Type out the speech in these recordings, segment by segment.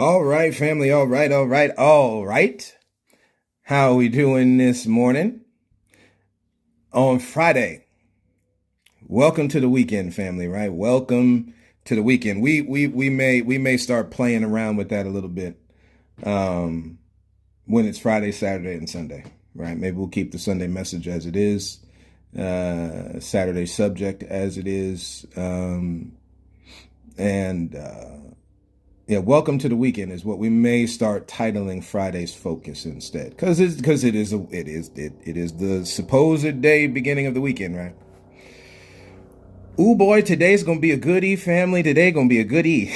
All right, family. All right. How are we doing this morning on Friday? Welcome to the weekend, family. Right? Welcome to the weekend. We may start playing around with that a little bit um, when it's Friday, Saturday, and Sunday. Right? Maybe we'll keep the Sunday message as it is, Saturday subject as it is, and. Yeah, welcome to the weekend is what we may start titling Friday's focus instead, because it is the supposed day beginning of the weekend, right? Ooh boy, today's gonna be a goodie, family. Today gonna be a goodie.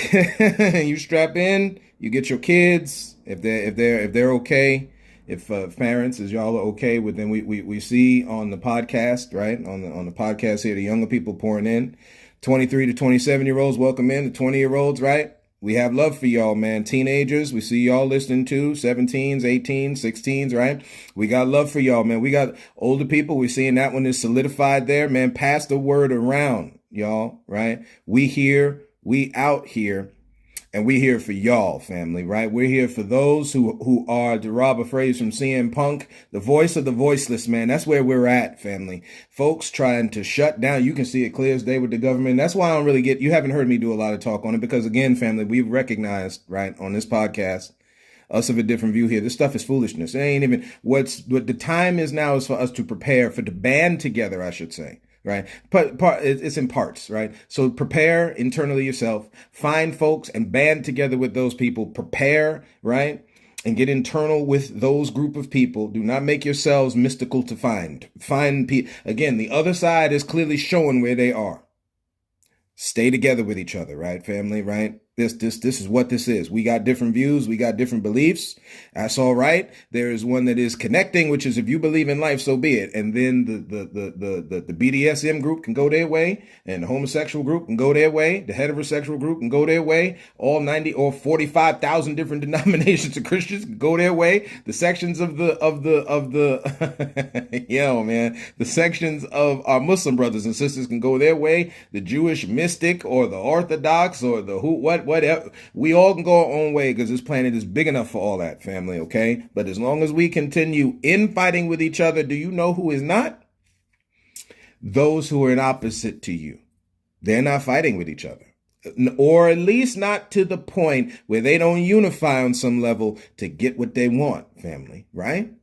You strap in, you get your kids if they're okay, if parents as y'all are okay with them. We see on the podcast, right, on the podcast here, the younger people pouring in, 23 to 27-year-olds, welcome in. The 20-year-olds, right? We have love for y'all, man. Teenagers, we see y'all listening to 17s, 18s, 16s, right? We got love for y'all, man. We got older people. We're seeing that one is solidified there, man. Pass the word around, y'all, right? We here, we out here, and we here for y'all, family, right? We're here for those who are, to rob a phrase from CM Punk, the voice of the voiceless, man. That's where we're at, family. Folks trying to shut down. You can see it clear as day with the government. That's why I don't really you haven't heard me do a lot of talk on it, because again, family, we've recognized, right, on this podcast, us of a different view here. This stuff is foolishness. It ain't even what the time is now is for us to prepare for, to band together, I should say. Right. It's in parts, right? So prepare internally yourself, find folks and band together with those people, prepare, right? And get internal with those group of people. Do not make yourselves mystical to find. Again, the other side is clearly showing where they are. Stay together with each other, right, family, right? This is what this is. We got different views. We got different beliefs. That's all right. There is one that is connecting, which is if you believe in life, so be it. And then the BDSM group can go their way, and the homosexual group can go their way. The heterosexual group can go their way. All 90 or 45,000 different denominations of Christians can go their way. The sections of the yo, man, the sections of our Muslim brothers and sisters can go their way. The Jewish mystic or the Orthodox or the whatever. We all can go our own way because this planet is big enough for all that, family, okay? But as long as we continue infighting with each other, do you know who is not? Those who are in opposite to you. They're not fighting with each other. Or at least not to the point where they don't unify on some level to get what they want, family, right?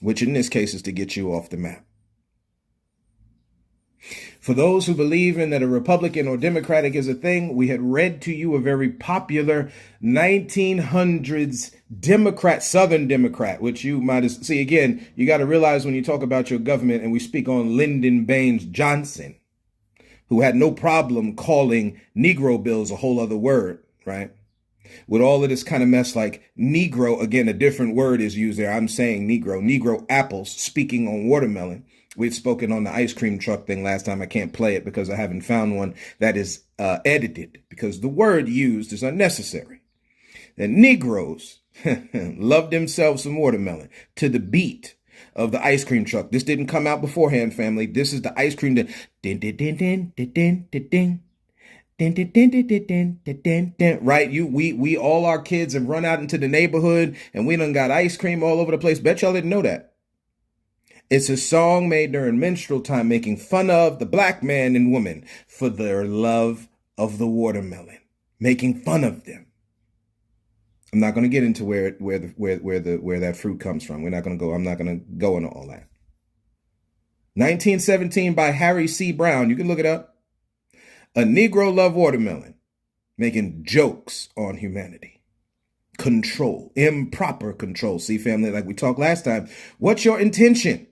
Which in this case is to get you off the map. For those who believe in that a Republican or Democratic is a thing, we had read to you a very popular 1900s Democrat, Southern Democrat, which you might see again. You got to realize when you talk about your government, and we speak on Lyndon Baines Johnson, who had no problem calling Negro bills a whole other word, right? With all of this kind of mess like Negro, again, a different word is used there. I'm saying Negro apples, speaking on watermelon. We'd spoken on the ice cream truck thing last time. I can't play it because I haven't found one that is edited, because the word used is unnecessary. The Negroes loved themselves some watermelon to the beat of the ice cream truck. This didn't come out beforehand, family. This is the ice cream that din din din din din din din din. Din, din, din, din, din, din, din, din, din. Right? We all our kids have run out into the neighborhood and we done got ice cream all over the place. Bet y'all didn't know that. It's a song made during menstrual time making fun of the black man and woman for their love of the watermelon, making fun of them. I'm not going to get into where that fruit comes from. I'm not going to go into all that. 1917 by Harry C. Brown. You can look it up. A Negro loved watermelon, making jokes on humanity. Control, improper control. See, family, like we talked last time, what's your intention?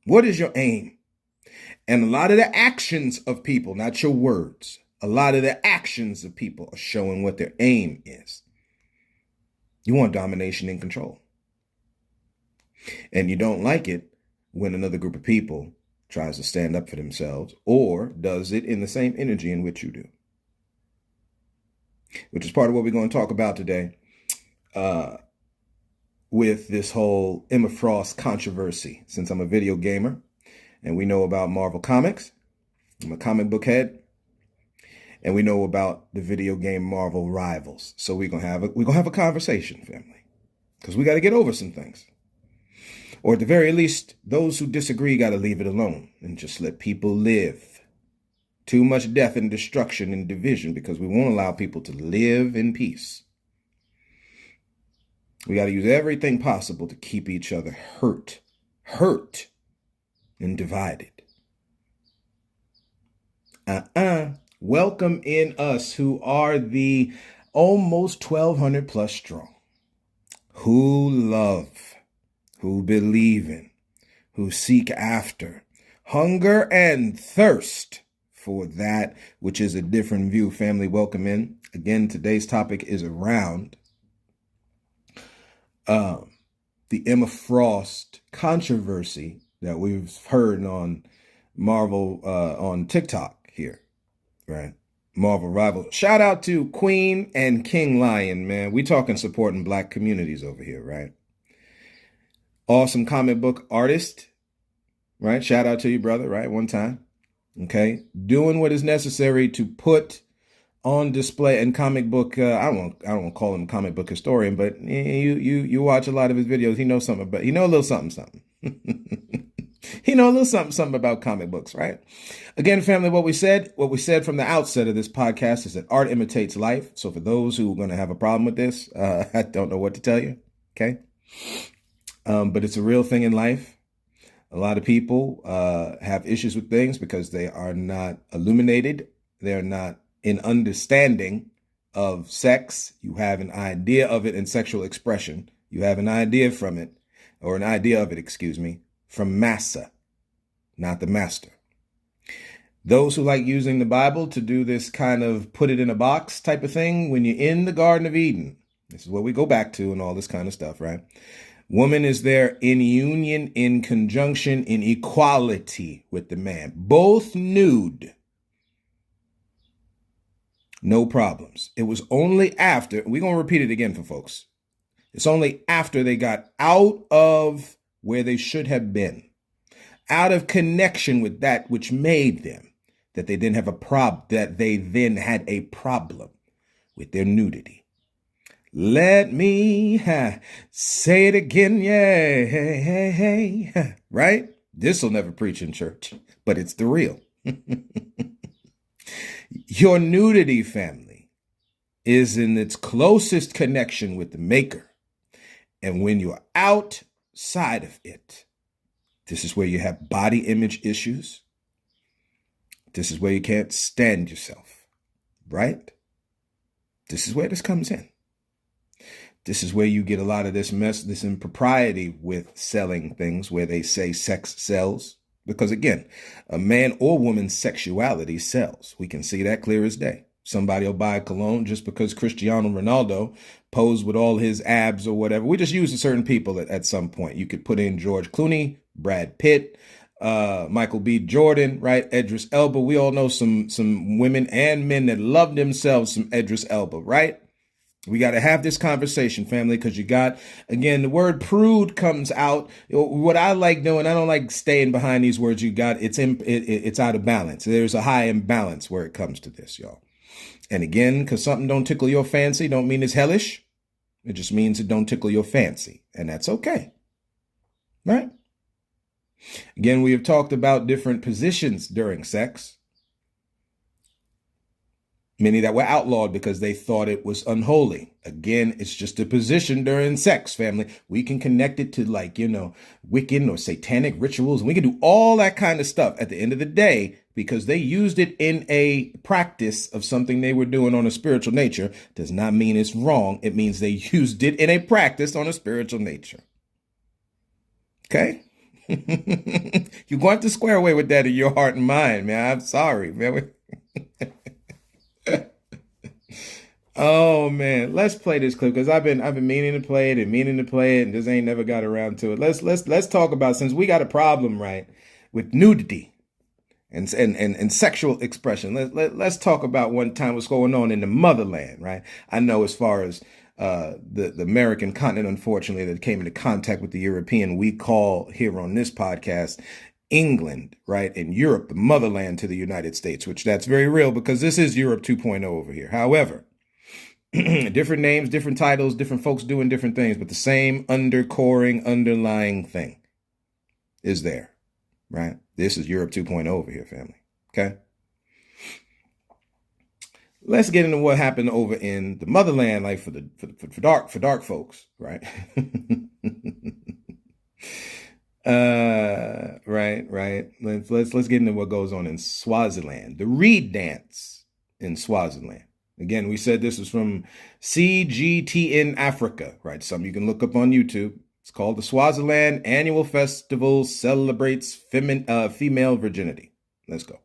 What is your aim? And a lot of the actions of people, not your words, a lot of the actions of people are showing what their aim is. You want domination and control. And you don't like it when another group of people tries to stand up for themselves or does it in the same energy in which you do. Which is part of what we're going to talk about today with this whole Emma Frost controversy. Since I'm a video gamer and we know about Marvel Comics, I'm a comic book head. and we know about the video game Marvel Rivals. So we're gonna have a conversation, family, because we got to get over some things. Or at the very least, those who disagree got to leave it alone and just let people live. Too much death and destruction and division because we won't allow people to live in peace. We got to use everything possible to keep each other hurt, and divided. Welcome in us who are the almost 1,200 plus strong, who love, who believe in, who seek after, hunger and thirst for that which is a different view. Family, welcome in. Again, today's topic is around the Emma Frost controversy that we've heard on Marvel, on TikTok here, right? Marvel Rival. Shout out to Queen and King Lion, man. We talking supporting Black communities over here, right? Awesome comic book artist, right? Shout out to you, brother, right? One time, okay? Doing what is necessary to put on display and comic book. I don't call him a comic book historian, but you watch a lot of his videos. He knows something about. He know a little something. He know a little something about comic books, right? Again, family, what we said from the outset of this podcast is that art imitates life. So for those who are going to have a problem with this, I don't know what to tell you. Okay. But it's a real thing in life. A lot of people have issues with things because they are not illuminated. They're not in understanding of sex. You have an idea of it in sexual expression. You have an idea from it, or an idea of it, excuse me, from massa, not the master. Those who like using the Bible to do this kind of put it in a box type of thing, when you're in the Garden of Eden, this is what we go back to and all this kind of stuff, right? Woman is there in union, in conjunction, in equality with the man, both nude. No problems. It was only after, we're going to repeat it again for folks. It's only after they got out of where they should have been, out of connection with that which made them, that they then had a problem with their nudity. Let me say it again, yeah, right? This will never preach in church, but it's the real. Your nudity, family, is in its closest connection with the Maker. And when you're outside of it, this is where you have body image issues. This is where you can't stand yourself, right? This is where this comes in. This is where you get a lot of this mess, this impropriety with selling things where they say sex sells. Because again, a man or woman's sexuality sells. We can see that clear as day. Somebody will buy a cologne just because Cristiano Ronaldo posed with all his abs or whatever. We just use certain people at some point. You could put in George Clooney, Brad Pitt, Michael B. Jordan, right? Idris Elba. We all know some women and men that love themselves some Idris Elba, right? We got to have this conversation, family, because you got, again, the word prude comes out. What I like doing, I don't like staying behind these words you got. It's out of balance. There's a high imbalance where it comes to this, y'all. And again, because something don't tickle your fancy don't mean it's hellish. It just means it don't tickle your fancy. And that's okay. Right? Again, we have talked about different positions during sex. Many that were outlawed because they thought it was unholy. Again, it's just a position during sex, family. We can connect it to Wiccan or satanic rituals. And we can do all that kind of stuff at the end of the day because they used it in a practice of something they were doing on a spiritual nature. Does not mean it's wrong. It means they used it in a practice on a spiritual nature. Okay? You're going to have to square away with that in your heart and mind, man. I'm sorry, man. Oh man, let's play this clip because I've been meaning to play it and just ain't never got around to it. Let's talk about, since we got a problem, right, with nudity and sexual expression. Let's talk about one time what's going on in the motherland, right? I know as far as the American continent, unfortunately, that came into contact with the European, we call here on this podcast England, right? And Europe, the motherland to the United States, which that's very real because this is Europe 2.0 over here. However, different names, different titles, different folks doing different things, but the same underlying thing is there, right? This is Europe 2.0 over here, family. Okay. Let's get into what happened over in the motherland, like for dark folks, right? Right. Let's get into what goes on in Swaziland. The reed dance in Swaziland. Again, we said this is from CGTN Africa, right? Something you can look up on YouTube. It's called the Swaziland Annual Festival Celebrates Female Virginity. Let's go.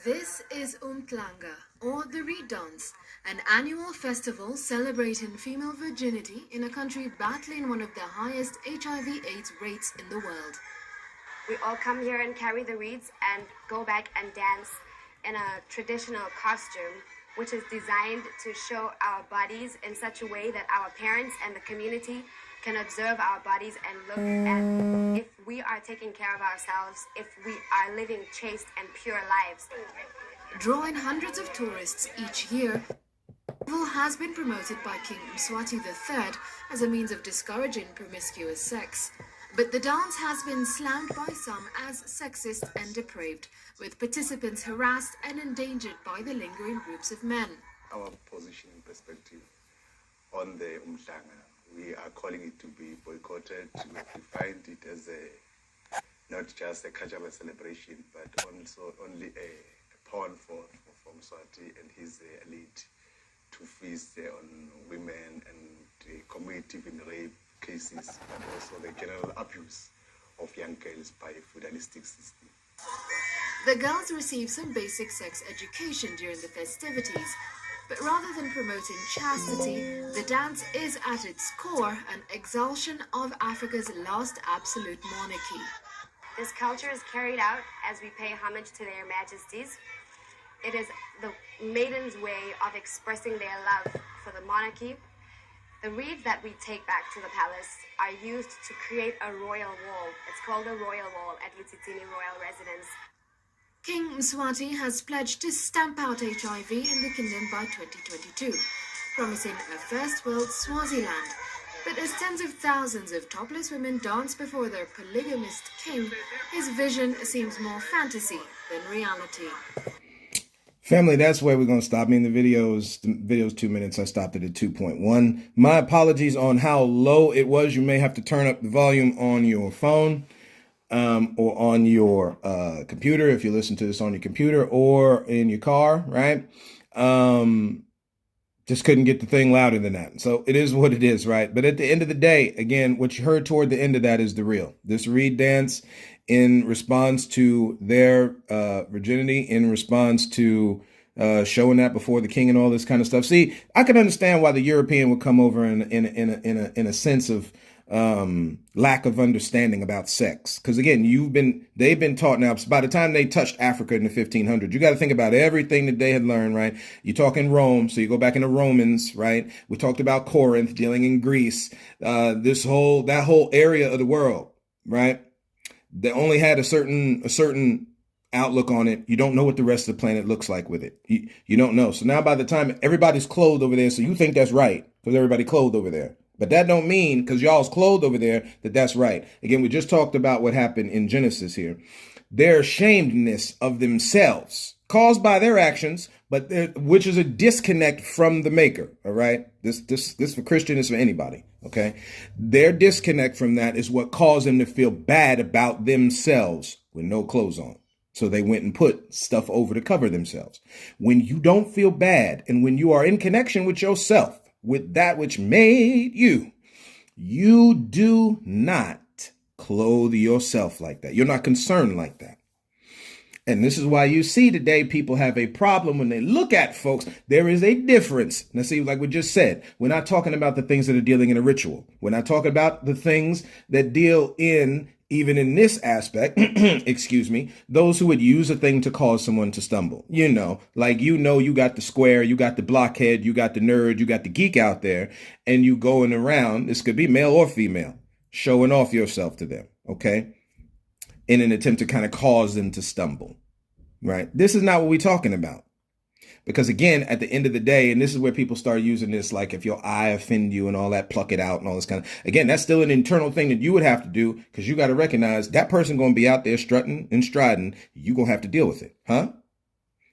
This is Umhlanga, or the Reed Dance, an annual festival celebrating female virginity in a country battling one of the highest HIV/AIDS rates in the world. We all come here and carry the reeds and go back and dance in a traditional costume, which is designed to show our bodies in such a way that our parents and the community can observe our bodies and look at if we are taking care of ourselves, if we are living chaste and pure lives. Drawing hundreds of tourists each year, the festival has been promoted by King Mswati III as a means of discouraging promiscuous sex. But the dance has been slammed by some as sexist and depraved, with participants harassed and endangered by the lingering groups of men. Our position and perspective on the Umhlanga, we are calling it to be boycotted. We find it as not just a cultural celebration, but also only a pawn for Mswati and his elite to feast on women and commit even rape cases, but also the general abuse of young girls by a feudalistic system. The girls receive some basic sex education during the festivities, but rather than promoting chastity, the dance is at its core an exaltation of Africa's last absolute monarchy. This culture is carried out as we pay homage to their majesties. It is the maidens' way of expressing their love for the monarchy. The reeds that we take back to the palace are used to create a royal wall. It's called a royal wall at Lutitini Royal Residence. King Mswati has pledged to stamp out HIV in the kingdom by 2022, promising a first world Swaziland. But as tens of thousands of topless women dance before their polygamist king, his vision seems more fantasy than reality. Family, that's where we're going to stop. The video's 2 minutes. I stopped it at 2.1. My apologies on how low it was. You may have to turn up the volume on your phone or on your computer if you listen to this on your computer or in your car, right? Just couldn't get the thing louder than that. So it is what it is, right? But at the end of the day, again, what you heard toward the end of that is the real. This reed dance in response to their virginity, in response to showing that before the king and all this kind of stuff. See, I can understand why the European would come over in a sense of lack of understanding about sex. Because again, they've been taught now. By the time they touched Africa in the 1500s, you got to think about everything that they had learned, right? You talk in Rome, so you go back into Romans, right? We talked about Corinth, dealing in Greece, that whole area of the world, right? They only had a certain outlook on it. You don't know what the rest of the planet looks like with it. You don't know. So now by the time everybody's clothed over there, so you think that's right because everybody clothed over there. But that don't mean because y'all's clothed over there that that's right. Again, we just talked about what happened in Genesis here. Their ashamedness of themselves caused by their actions, but which is a disconnect from the maker. All right. This for Christian, this for anybody. Okay. Their disconnect from that is what caused them to feel bad about themselves with no clothes on. So they went and put stuff over to cover themselves. When you don't feel bad and when you are in connection with yourself, with that which made you, you do not clothe yourself like that. You're not concerned like that. And this is why you see today people have a problem when they look at folks. There is a difference. Now see, like we just said, we're not talking about the things that are dealing in a ritual. We're not talking about the things that deal in, even in this aspect, excuse me, those who would use a thing to cause someone to stumble. You got the square, you got the blockhead, you got the nerd, you got the geek out there, and you going around, this could be male or female, showing off yourself to them, okay, in an attempt to kind of cause them to stumble, right? This is not what we're talking about. Because again, at the end of the day, and this is where people start using this, like if your eye offend you and all that, pluck it out and all this kind of, again, that's still an internal thing that you would have to do, because you got to recognize that person going to be out there strutting and striding. You going to have to deal with it. Huh?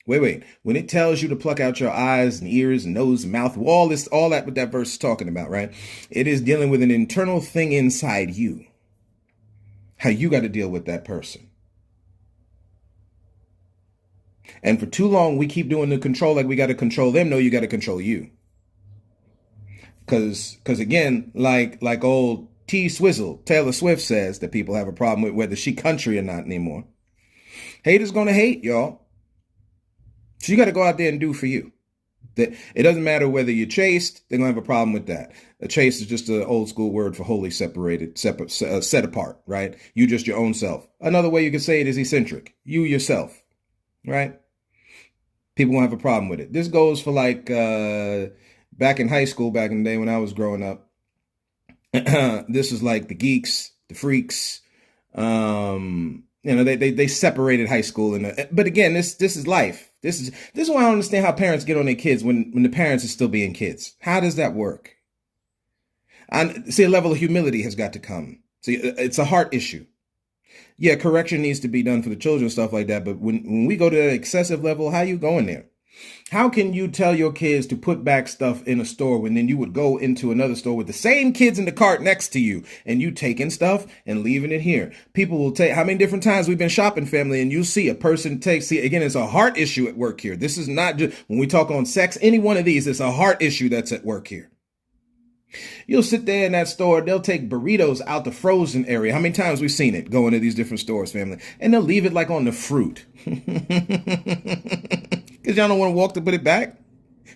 Wait. When it tells you to pluck out your eyes and ears and nose and mouth, all that what that verse is talking about, right? It is dealing with an internal thing inside you. How you got to deal with that person. And for too long, we keep doing the control like we got to control them. No, you got to control you. Because again, like old T Swizzle, Taylor Swift says that people have a problem with whether she country or not anymore. Haters going to hate, y'all. So you got to go out there and do for you. That it doesn't matter whether you're chaste, they're going to have a problem with that. A chaste is just an old school word for wholly separated, set apart, right? You just your own self. Another way you could say it is eccentric. You yourself, right? People won't have a problem with it. This goes for like back in high school, back in the day when I was growing up. This is like the geeks, the freaks. They separated high school, but again, this is life. This is why I don't understand how parents get on their kids when the parents are still being kids. How does that work? See, a level of humility has got to come. See, it's a heart issue. Yeah, correction needs to be done for the children, stuff like that. But when we go to that excessive level, how you going there? How can you tell your kids to put back stuff in a store when then you would go into another store with the same kids in the cart next to you and you taking stuff and leaving it here? People will take, how many different times we've been shopping, family, and you see a person again, it's a heart issue at work here. This is not just when we talk on sex, any one of these, it's a heart issue that's at work here. You'll sit there in that store, they'll take burritos out the frozen area. How many times we've seen it going to these different stores, family? And they'll leave it like on the fruit. Because y'all don't want to walk to put it back.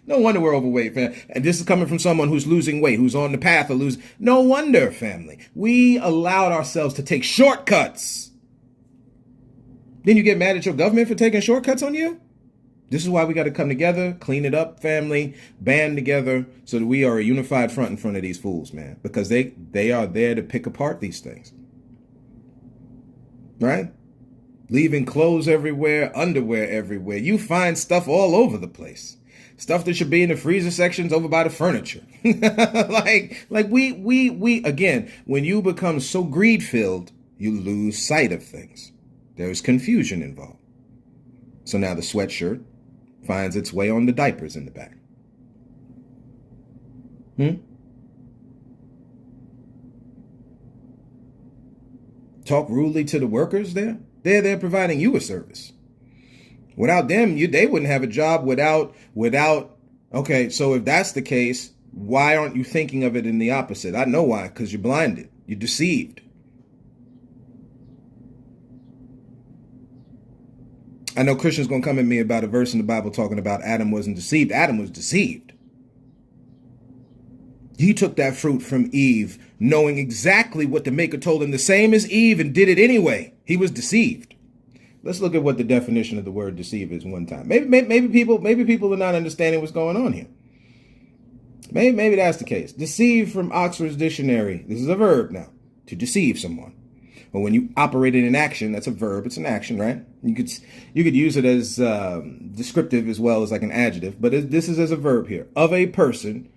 No wonder we're overweight, fam. And this is coming from someone who's losing weight, who's on the path of losing. No wonder, family. We allowed ourselves to take shortcuts. Then you get mad at your government for taking shortcuts on you? This is why we got to come together, clean it up, family, band together, so that we are a unified front in front of these fools, man. Because they are there to pick apart these things. Right? Leaving clothes everywhere, underwear everywhere. You find stuff all over the place. Stuff that should be in the freezer sections over by the furniture. like we again, when you become so greed-filled, you lose sight of things. There's confusion involved. So now the sweatshirt finds its way on the diapers in the back. Talk rudely to the workers there. They're providing you a service. Without them, they wouldn't have a job without. Okay, so if that's the case, why aren't you thinking of it in the opposite? I know why, because you're blinded. You're deceived. I know Christians going to come at me about a verse in the Bible talking about Adam wasn't deceived. Adam was deceived. He took that fruit from Eve, knowing exactly what the Maker told him, the same as Eve, and did it anyway. He was deceived. Let's look at what the definition of the word deceive is one time. Maybe people are not understanding what's going on here. Maybe that's the case. Deceive from Oxford's dictionary. This is a verb now, to deceive someone. But when you operate it in action, that's a verb. It's an action, right? You could use it as descriptive as well as like an adjective. But this is as a verb here. Of a person,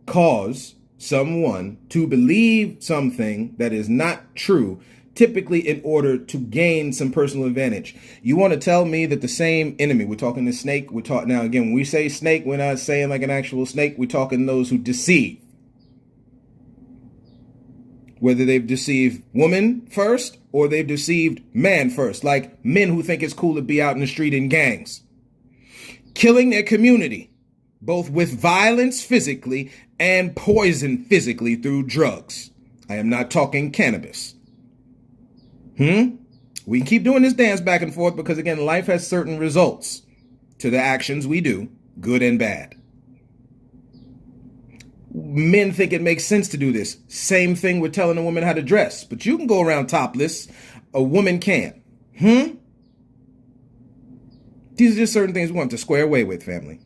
cause someone to believe something that is not true, typically in order to gain some personal advantage. You want to tell me that the same enemy, we're talking the snake, now again, when we say snake, we're not saying like an actual snake, we're talking those who deceive. Whether they've deceived woman first or they've deceived man first, like men who think it's cool to be out in the street in gangs, killing their community, both with violence physically and poison physically through drugs. I am not talking cannabis. We can keep doing this dance back and forth because, again, life has certain results to the actions we do, good and bad. Men think it makes sense to do this. Same thing with telling a woman how to dress. But you can go around topless. A woman can't. These are just certain things we want to square away with, family.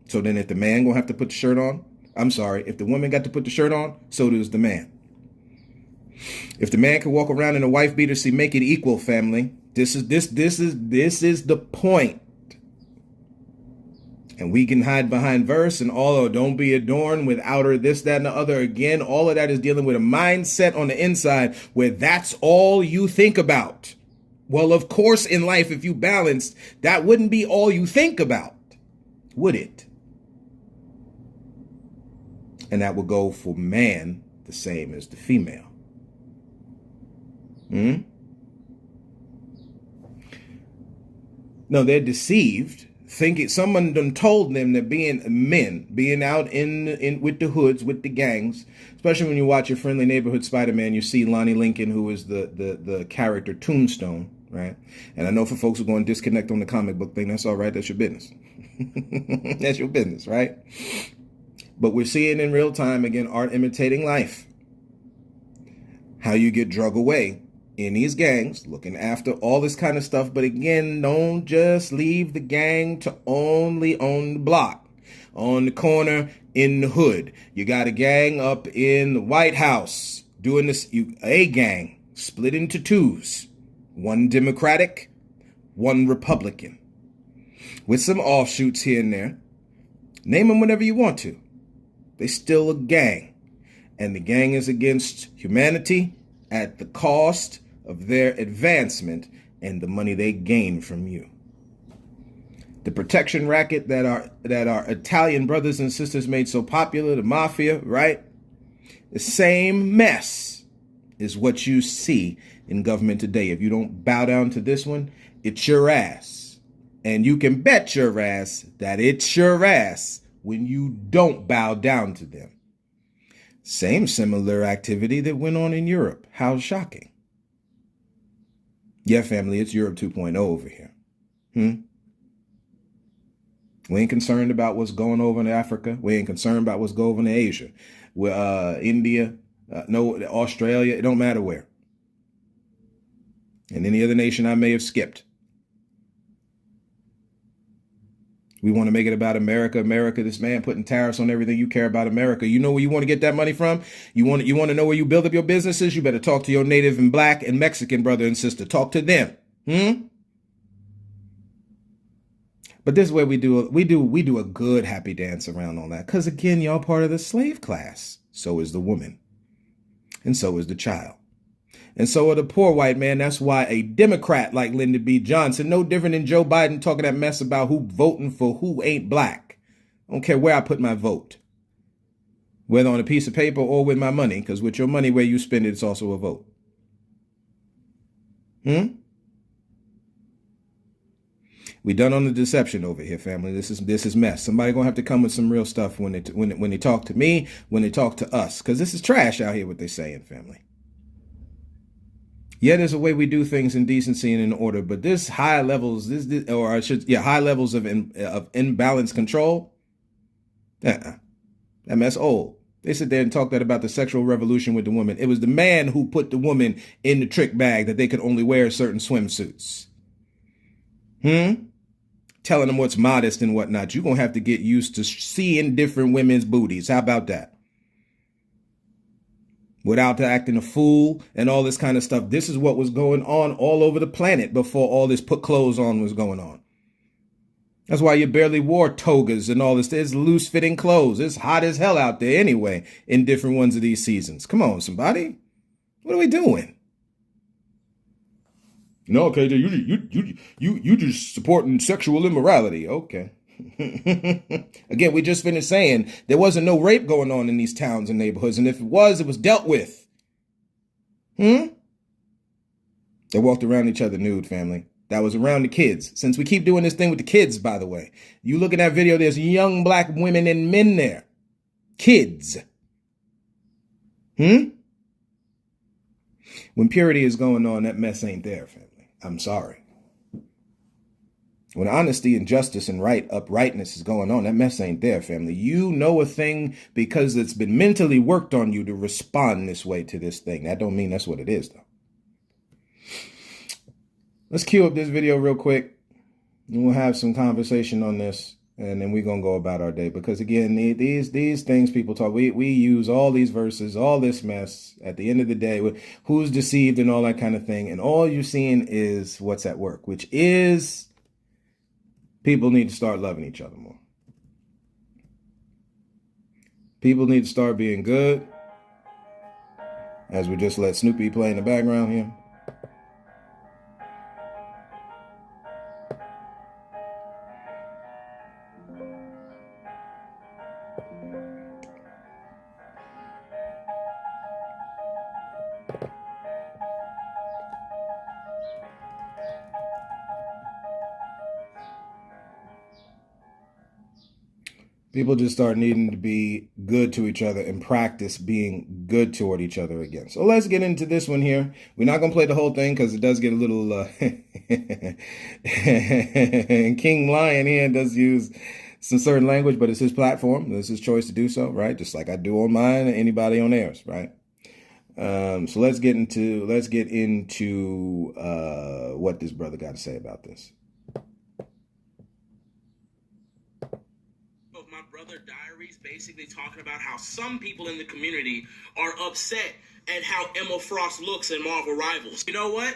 So then if the man gonna have to put the shirt on, I'm sorry, if the woman got to put the shirt on, so does the man. If the man can walk around in a wife beater, see, make it equal, family. This is the point. And we can hide behind verse and all, don't be adorned with outer this, that, and the other. Again, all of that is dealing with a mindset on the inside where that's all you think about. Well, of course, in life, if you balanced, that wouldn't be all you think about, would it? And that would go for man the same as the female. No, they're deceived, thinking someone done told them that being out in with the hoods, with the gangs, especially when you watch your Friendly Neighborhood Spider-Man, you see Lonnie Lincoln, who is the character Tombstone, right? And I know for folks who are going to disconnect on the comic book thing, that's all right. That's your business. That's your business, right? But we're seeing in real time, again, art imitating life. How you get drug away in these gangs, looking after all this kind of stuff. But again, don't just leave the gang to only on the block, on the corner, in the hood. You got a gang up in the White House doing this, a gang split into twos, one Democratic, one Republican, with some offshoots here and there. Name them whatever you want to. They still a gang. And the gang is against humanity at the cost of their advancement and the money they gain from you. The protection racket that our Italian brothers and sisters made so popular, the mafia, right? The same mess is what you see in government today. If you don't bow down to this one, it's your ass. And you can bet your ass that it's your ass when you don't bow down to them. Same similar activity that went on in Europe. How shocking. Yeah, family, it's Europe 2.0 over here. We ain't concerned about what's going over in Africa. We ain't concerned about what's going over in Asia. India, no, Australia, it don't matter where. And any other nation I may have skipped. We want to make it about America. America, this man putting tariffs on everything. You care about America. You know where you want to get that money from? You want to know where you build up your businesses? You better talk to your native and black and Mexican brother and sister. Talk to them. But this is where we do a good happy dance around all that. Because again, y'all part of the slave class. So is the woman. And so is the child. And so are the poor white man. That's why a Democrat like Lyndon B. Johnson, no different than Joe Biden talking that mess about who voting for who ain't black. I don't care where I put my vote, whether on a piece of paper or with my money, because with your money, where you spend it, it's also a vote. We done on the deception over here, family. This is mess. Somebody gonna have to come with some real stuff when they talk to me, when they talk to us, because this is trash out here. What they saying, family. Yeah, there's a way we do things in decency and in order, but this high levels, high levels of imbalance control. That mess old. They sit there and talk that about the sexual revolution with the woman. It was the man who put the woman in the trick bag that they could only wear certain swimsuits. Telling them what's modest and whatnot. You're gonna have to get used to seeing different women's booties. How about that? Without acting a fool and all this kind of stuff. This is what was going on all over the planet before all this put clothes on was going on. That's why you barely wore togas and all this. There's loose fitting clothes. It's hot as hell out there anyway in different ones of these seasons. Come on, somebody. What are we doing? No, KJ, you just supporting sexual immorality. Okay. Again, we just finished saying there wasn't no rape going on in these towns and neighborhoods, and if it was dealt with. They walked around each other nude, family. That was around the kids. Since we keep doing this thing with the kids, by the way, you look at that video, there's young black women and men there. Kids. When purity is going on, that mess ain't there, family. I'm sorry. When honesty and justice and uprightness is going on, that mess ain't there, family. You know a thing because it's been mentally worked on you to respond this way to this thing. That don't mean that's what it is, though. Let's cue up this video real quick, and we'll have some conversation on this. and then we're gonna go about our day. Because again, these things people talk, we use all these verses, all this mess. At the end of the day, who's deceived and all that kind of thing, and all you're seeing is what's at work, which is people need to start loving each other more. People need to start being good. As we just let Snoopy play in the background here. People just start needing to be good to each other and practice being good toward each other again. So let's get into this one here. We're not going to play the whole thing because it does get a little... and King Lion here does use some certain language, but it's his platform. It's his choice to do so, right? Just like I do on mine and anybody on theirs, right? So let's get into what this brother got to say about this. My brother diaries basically talking about how some people in the community are upset at how Emma Frost looks in Marvel Rivals. You know what?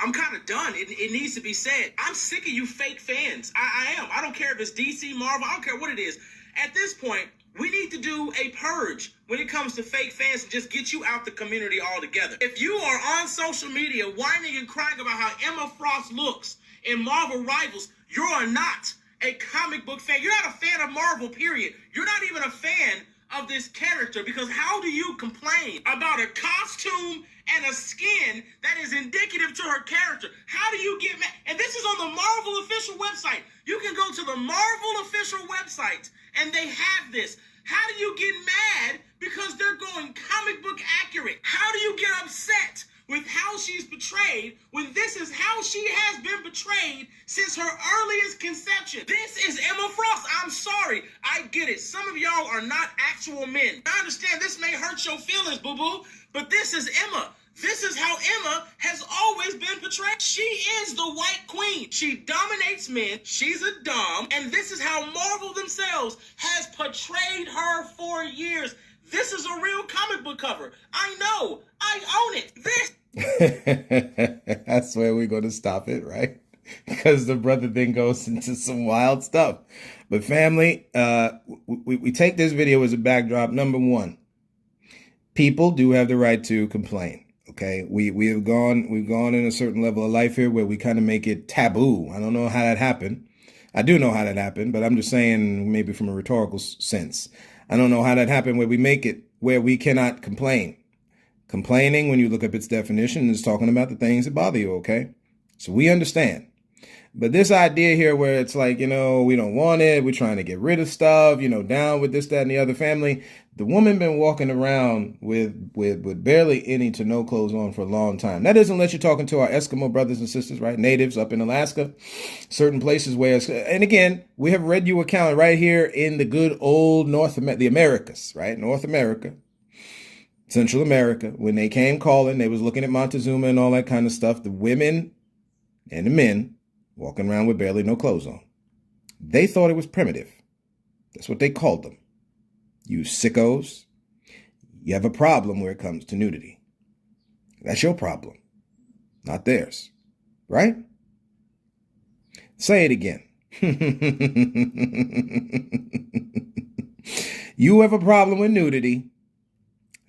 I'm kind of done. It needs to be said. I'm sick of you fake fans. I am. I don't care if it's DC, Marvel. I don't care what it is. At this point, we need to do a purge when it comes to fake fans and just get you out the community altogether. If you are on social media whining and crying about how Emma Frost looks in Marvel Rivals, you are not a comic book fan. You're not a fan of Marvel, period. You're not even a fan of this character, because how do you complain about a costume and a skin that is indicative to her character? How do you get mad? And this is on the Marvel official website. You can go to the Marvel official website and they have this. How do you get mad because they're going comic book accurate? How do you get upset with how she's portrayed when this is how she has been portrayed since her earliest conception? This is Emma Frost. I'm sorry. I get it. Some of y'all are not actual men. I understand this may hurt your feelings, boo-boo, but this is Emma. This is how Emma has always been portrayed. She is the white queen. She dominates men. She's a dom. And this is how Marvel themselves has portrayed her for years. This is a real comic book cover. I know. I own it. This. That's where we're going to stop it, right? Because the brother then goes into some wild stuff. But family, we take this video as a backdrop. Number one, people do have the right to complain. Okay, we've gone in a certain level of life here where we kind of make it taboo. I don't know how that happened. I do know how that happened, but I'm just saying maybe from a rhetorical sense. I don't know how that happened where we make it where we cannot complain. Complaining, when you look up its definition, is talking about the things that bother you, okay? So we understand. But this idea here where it's like, we don't want it, we're trying to get rid of stuff, down with this, that, and the other family. The woman been walking around with barely any to no clothes on for a long time. That doesn't let you talking to our Eskimo brothers and sisters, right? Natives up in Alaska, certain places where, and again, we have read you account right here in the good old the Americas, right? North America, Central America. When they came calling, they was looking at Montezuma and all that kind of stuff. The women and the men walking around with barely no clothes on. They thought it was primitive. That's what they called them. You sickos, you have a problem where it comes to nudity. That's your problem, not theirs, right? Say it again. You have a problem with nudity.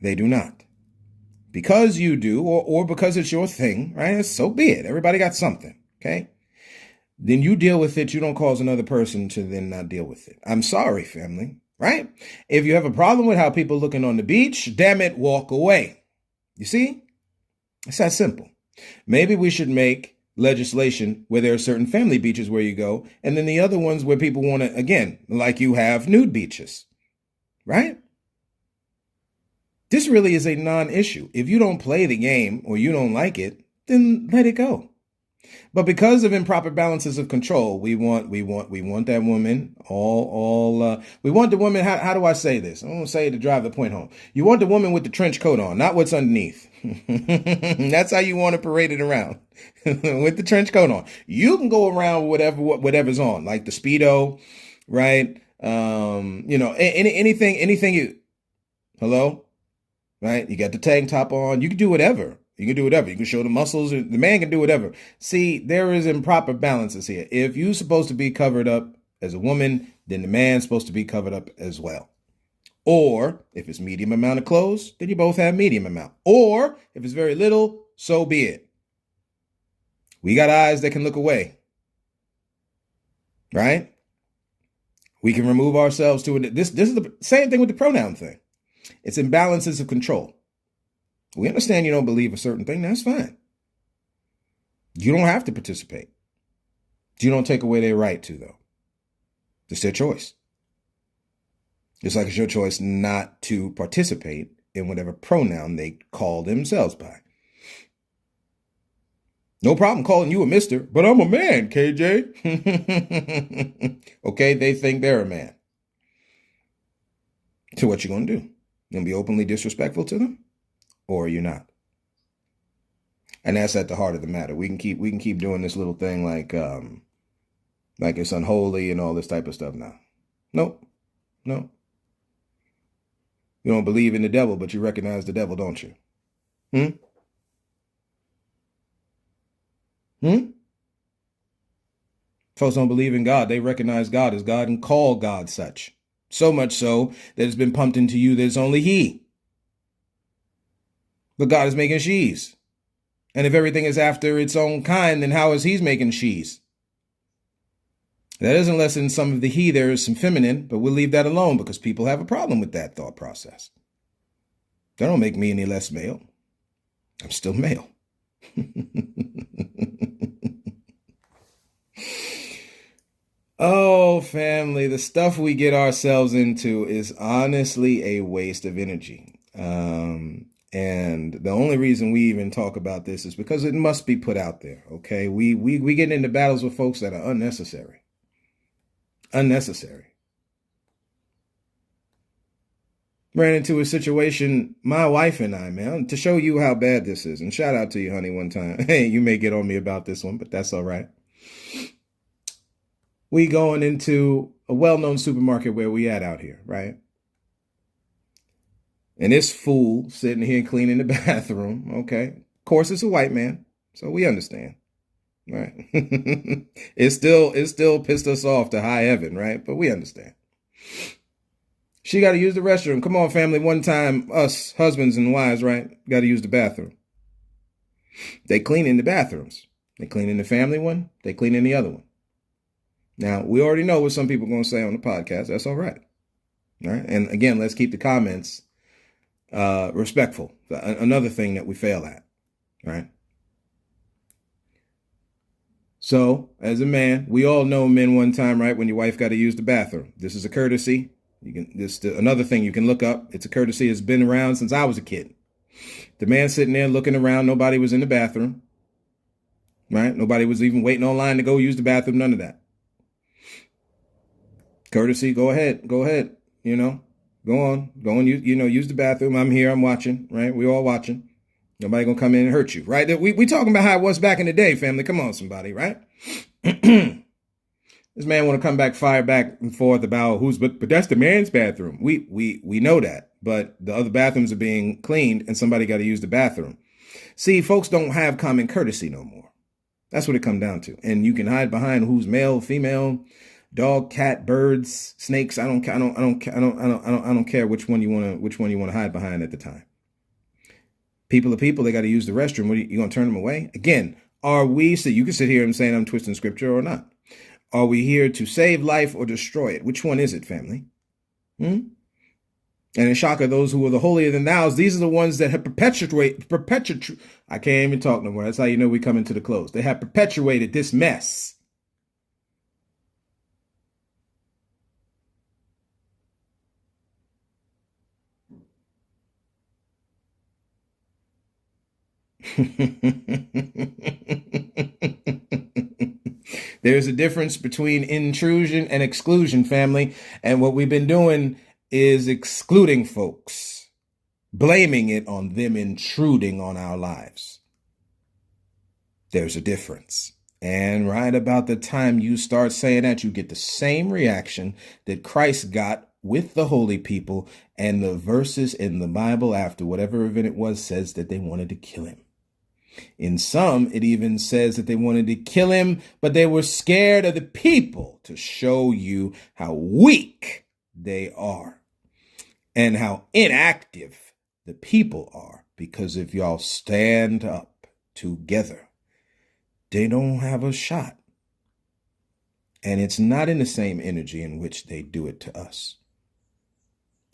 They do not. Because you do, or because it's your thing, right? So be it. Everybody got something, okay? Then you deal with it. You don't cause another person to then not deal with it. I'm sorry, family, right? If you have a problem with how people looking on the beach, damn it, walk away. You see? It's that simple. Maybe we should make legislation where there are certain family beaches where you go, and then the other ones where people want to, again, like you have nude beaches, right? This really is a non-issue. If you don't play the game or you don't like it, then let it go. But because of improper balances of control, we want that woman we want the woman. How do I say this? I don't say it to drive the point home. You want the woman with the trench coat on, not what's underneath. That's how you want to parade it around with the trench coat on. You can go around with whatever's on, like the Speedo, right? Anything you, hello, right? You got the tank top on. You can do whatever. You can do whatever. You can show the muscles. The man can do whatever. See, there is improper balances here. If you're supposed to be covered up as a woman, then the man's supposed to be covered up as well. Or if it's medium amount of clothes, then you both have medium amount. Or if it's very little, so be it. We got eyes that can look away, right? We can remove ourselves to it. This is the same thing with the pronoun thing. It's imbalances of control. We understand you don't believe a certain thing. That's fine. You don't have to participate. You don't take away their right to, though. It's their choice. Just like it's your choice not to participate in whatever pronoun they call themselves by. No problem calling you a mister, but I'm a man, KJ. Okay, they think they're a man. So what you gonna do? You gonna be openly disrespectful to them? Or you're not? And that's at the heart of the matter. We can keep doing this little thing like it's unholy and all this type of stuff now. Nope. No. You don't believe in the devil, but you recognize the devil, don't you? Folks don't believe in God. They recognize God as God and call God such. So much so that it's been pumped into you that it's only He. But God is making she's. And if everything is after its own kind, then how is He's making she's? That doesn't lessen some of the He. There is some feminine, but we'll leave that alone because people have a problem with that thought process. That don't make me any less male. I'm still male. Oh, family, the stuff we get ourselves into is honestly a waste of energy. And the only reason we even talk about this is because it must be put out there. Okay. We get into battles with folks that are unnecessary. Unnecessary. Ran into a situation, my wife and I, man, to show you how bad this is. And shout out to you, honey, one time. Hey, you may get on me about this one, but that's all right. We going into a well-known supermarket where we at out here, right? And this fool sitting here cleaning the bathroom, okay? Of course, it's a white man, so we understand, right? It still pissed us off to high heaven, right? But we understand. She got to use the restroom. Come on, family. One time, us husbands and wives, right? Got to use the bathroom. They clean in the bathrooms. They clean in the family one. They clean in the other one. Now, we already know what some people are going to say on the podcast. That's all right. All right. And again, let's keep the comments respectful. Another thing that we fail at. Right. So as a man, we all know men one time, right? When your wife got to use the bathroom. This is a courtesy. Another thing you can look up. It's a courtesy. It's been around since I was a kid. The man sitting there looking around. Nobody was in the bathroom. Right. Nobody was even waiting online to go use the bathroom. None of that. Courtesy, go ahead. Go on. Use the bathroom. I'm here. I'm watching, right? We all watching. Nobody gonna come in and hurt you, right? We talking about how it was back in the day, family. Come on, somebody, right? This man want to come back, fire back and forth about but that's the man's bathroom. We know that, but the other bathrooms are being cleaned and somebody got to use the bathroom. See, folks don't have common courtesy no more. That's what it comes down to. And you can hide behind who's male, female, dog, cat, birds, snakes. I don't care which one you want to hide behind at the time. People are people. They got to use the restroom. What you going to turn them away? Again, are we? So you can sit here and say I'm twisting scripture or not. Are we here to save life or destroy it? Which one is it, family? And in shock of those who are the holier than thous, these are the ones that have perpetuated. I can't even talk no more. That's how you know we come into the close. They have perpetuated this mess. There's a difference between intrusion and exclusion, family. And what we've been doing is excluding folks, blaming it on them intruding on our lives. There's a difference. And right about the time you start saying that, you get the same reaction that Christ got with the holy people, and the verses in the Bible after whatever event it was says that they wanted to kill him. In some, it even says that they wanted to kill him, but they were scared of the people, to show you how weak they are and how inactive the people are. Because if y'all stand up together, they don't have a shot. And it's not in the same energy in which they do it to us.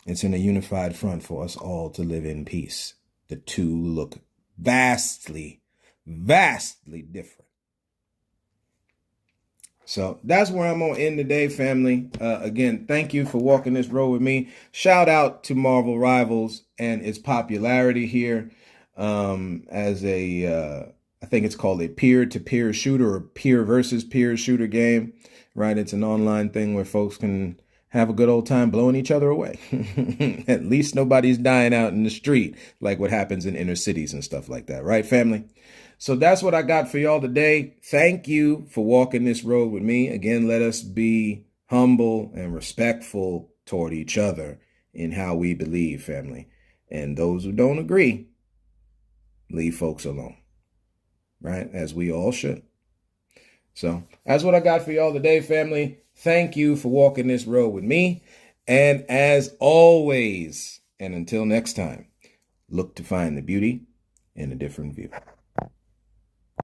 It's in a unified front for us all to live in peace. The two look vastly, vastly different. So that's where I'm going to end today, family. Again, thank you for walking this road with me. Shout out to Marvel Rivals and its popularity here as a, I think it's called a peer-to-peer shooter, or peer versus peer shooter game, right? It's an online thing where folks can have a good old time blowing each other away. At least nobody's dying out in the street like what happens in inner cities and stuff like that, right, family? So that's what I got for y'all today. Thank you for walking this road with me. Again, let us be humble and respectful toward each other in how we believe, family. And those who don't agree, leave folks alone, right? As we all should. So that's what I got for y'all today, family. Thank you for walking this road with me. And as always, and until next time, look to find the beauty in a different view.